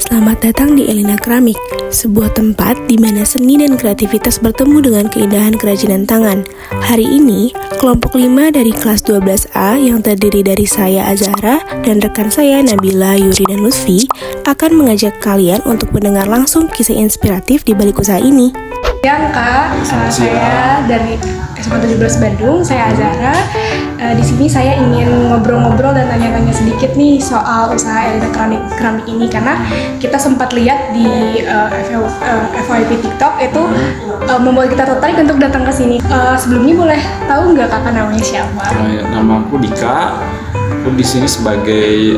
Selamat datang di Elina Keramik, sebuah tempat di mana seni dan kreativitas bertemu dengan keindahan kerajinan tangan. Hari ini, kelompok 5 dari kelas 12A yang terdiri dari saya Azahra dan rekan saya Nabila, Yuri, dan Lutfi akan mengajak kalian untuk mendengar langsung kisah inspiratif di balik usaha ini. Kak, saya dari SMA 17 Bandung, saya Azahra. Di sini saya ingin ngobrol-ngobrol dan tanya-tanya sedikit nih soal usaha Elina Keramik ini, karena kita sempat lihat di FYP TikTok itu membuat kita tertarik untuk datang ke sini. Sebelumnya boleh tahu nggak kakak namanya siapa? Nama aku Dika. Aku di sini sebagai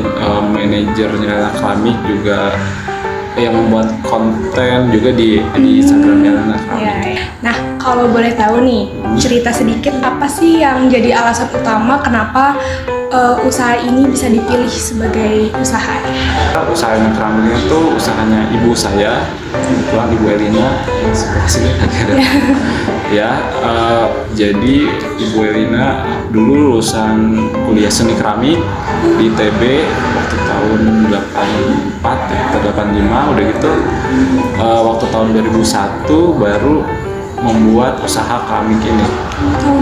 manajernya Keramik, juga yang membuat konten juga di Instagram Elina Keramik. Ya. Nah, kalau boleh tahu nih, cerita sedikit apa sih yang jadi alasan utama kenapa usaha ini bisa dipilih sebagai usaha? Usaha Elina Keramik itu usahanya ibu saya, kebetulan Ibu Elina, jadi Ibu Elina dulu lulusan kuliah seni keramik di ITB waktu tahun 84 atau 85, udah gitu waktu tahun 2001 baru membuat usaha keramik ini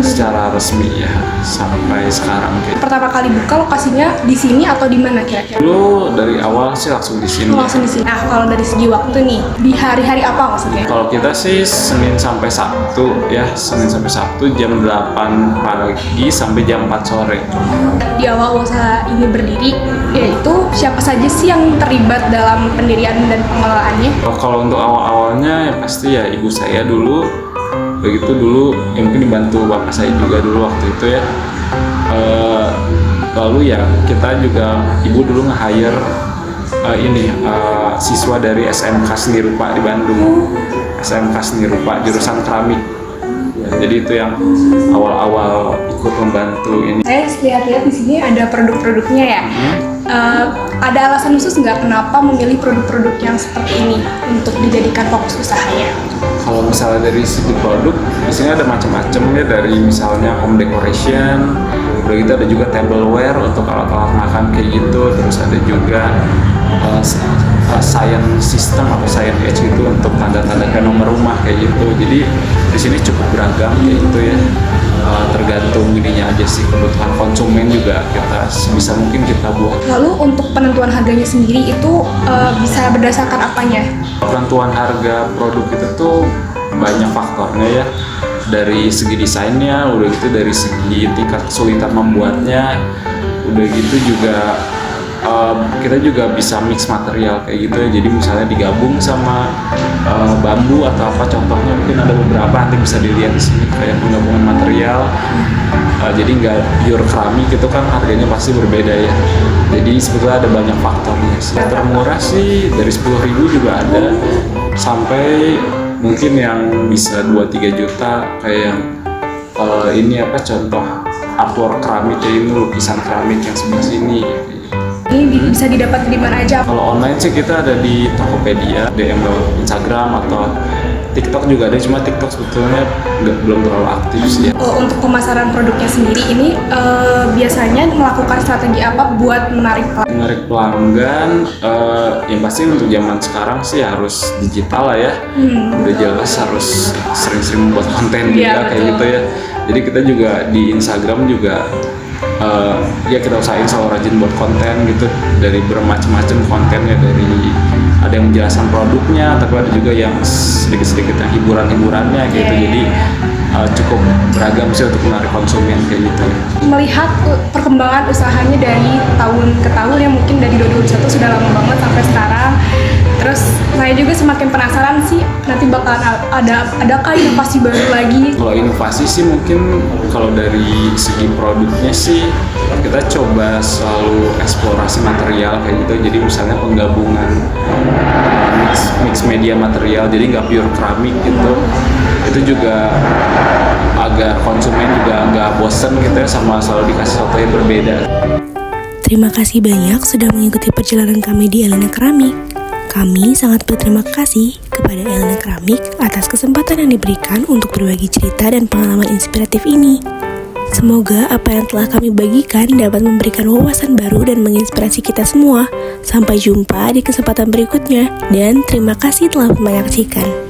secara resmi ya sampai sekarang. Pertama kali buka lokasinya di sini atau di mana kira-kira? Dulu dari awal sih langsung di sini. Langsung di sini. Nah, kalau dari segi waktu nih, di hari-hari apa maksudnya? Kalau kita sih Senin sampai Sabtu ya, Senin sampai Sabtu jam 8 pagi sampai jam 4 sore. Di awal usaha ini berdiri, yaitu siapa saja sih yang terlibat dalam pendirian dan pengelolaannya? Kalau untuk awal-awalnya ya pasti ya ibu saya dulu. Begitu dulu ya mungkin dibantu bapak saya juga dulu waktu itu ya. Lalu ya kita juga, ibu dulu nge-hire siswa dari SMK Seni Rupa di Bandung, SMK Seni Rupa jurusan keramik. Jadi itu yang awal-awal ikut membantu ini. Saya lihat-lihat di sini ada produk-produknya ya. Ada alasan khusus nggak kenapa memilih produk-produk yang seperti ini untuk dijadikan fokus usahanya? Kalau misalnya dari segi produk, di sini ada macam-macam ya, dari misalnya home decoration, udah gitu ada juga tableware untuk alat-alat makan kayak gitu, terus ada juga science system atau science edge gitu untuk tanda-tanda kayak nomor rumah kayak gitu. Jadi di sini cukup beragam kayak gitu ya. Tergantung ininya aja sih, kebutuhan konsumen juga kita sebisa mungkin kita buat. Lalu untuk penentuan harganya sendiri itu bisa berdasarkan apanya? Penentuan harga produk itu tuh banyak faktornya ya, dari segi desainnya, udah gitu dari segi tingkat kesulitan membuatnya, udah gitu juga kita juga bisa mix material kayak gitu ya. Jadi misalnya digabung sama bambu atau apa, contohnya mungkin ada beberapa nanti bisa dilihat di sini kayak penggabungan material. Jadi nggak pure keramik itu kan harganya pasti berbeda ya. Jadi sebetulnya ada banyak faktornya sih. Termurah sih dari 10.000 juga ada, sampai mungkin yang bisa 2-3 juta kayak yang ini apa, contoh artwork keramik ya, ini lukisan keramik yang sebelah sini. Ini bisa didapat di mana aja? Kalau online sih kita ada di Tokopedia, DM lewat Instagram atau TikTok juga ada, cuma TikTok sebetulnya belum terlalu aktif sih ya. Untuk pemasaran produknya sendiri ini biasanya melakukan strategi apa buat menarik pelanggan? Menarik pelanggan, yang pasti untuk zaman sekarang sih harus digital lah ya. Udah jelas harus sering-sering membuat konten juga kayak gitu ya. Jadi kita juga di Instagram juga ya kita usahain selalu rajin buat konten gitu, dari bermacam-macam kontennya, dari ada yang menjelaskan produknya, tapi ada juga yang sedikit-sedikit yang hiburan-hiburannya gitu. Jadi cukup beragam sih untuk menarik konsumen kayak gitu ya. Melihat perkembangan usahanya dari tahun ke tahun ya, mungkin dari 2021 sudah lama banget sampai sekarang. Terus saya juga semakin penasaran sih, nanti bakalan adakah inovasi baru lagi? Kalau inovasi sih mungkin kalau dari segi produknya sih kita coba selalu eksplorasi material kayak gitu. Jadi misalnya penggabungan mix media material, jadi nggak pure keramik gitu. Itu juga agar konsumen juga nggak bosen gitu ya, sama selalu dikasih sesuatu yang berbeda. Terima kasih banyak sudah mengikuti perjalanan kami di Elina Keramik. Kami sangat berterima kasih kepada Elina Keramik atas kesempatan yang diberikan untuk berbagi cerita dan pengalaman inspiratif ini. Semoga apa yang telah kami bagikan dapat memberikan wawasan baru dan menginspirasi kita semua. Sampai jumpa di kesempatan berikutnya, dan terima kasih telah menyaksikan.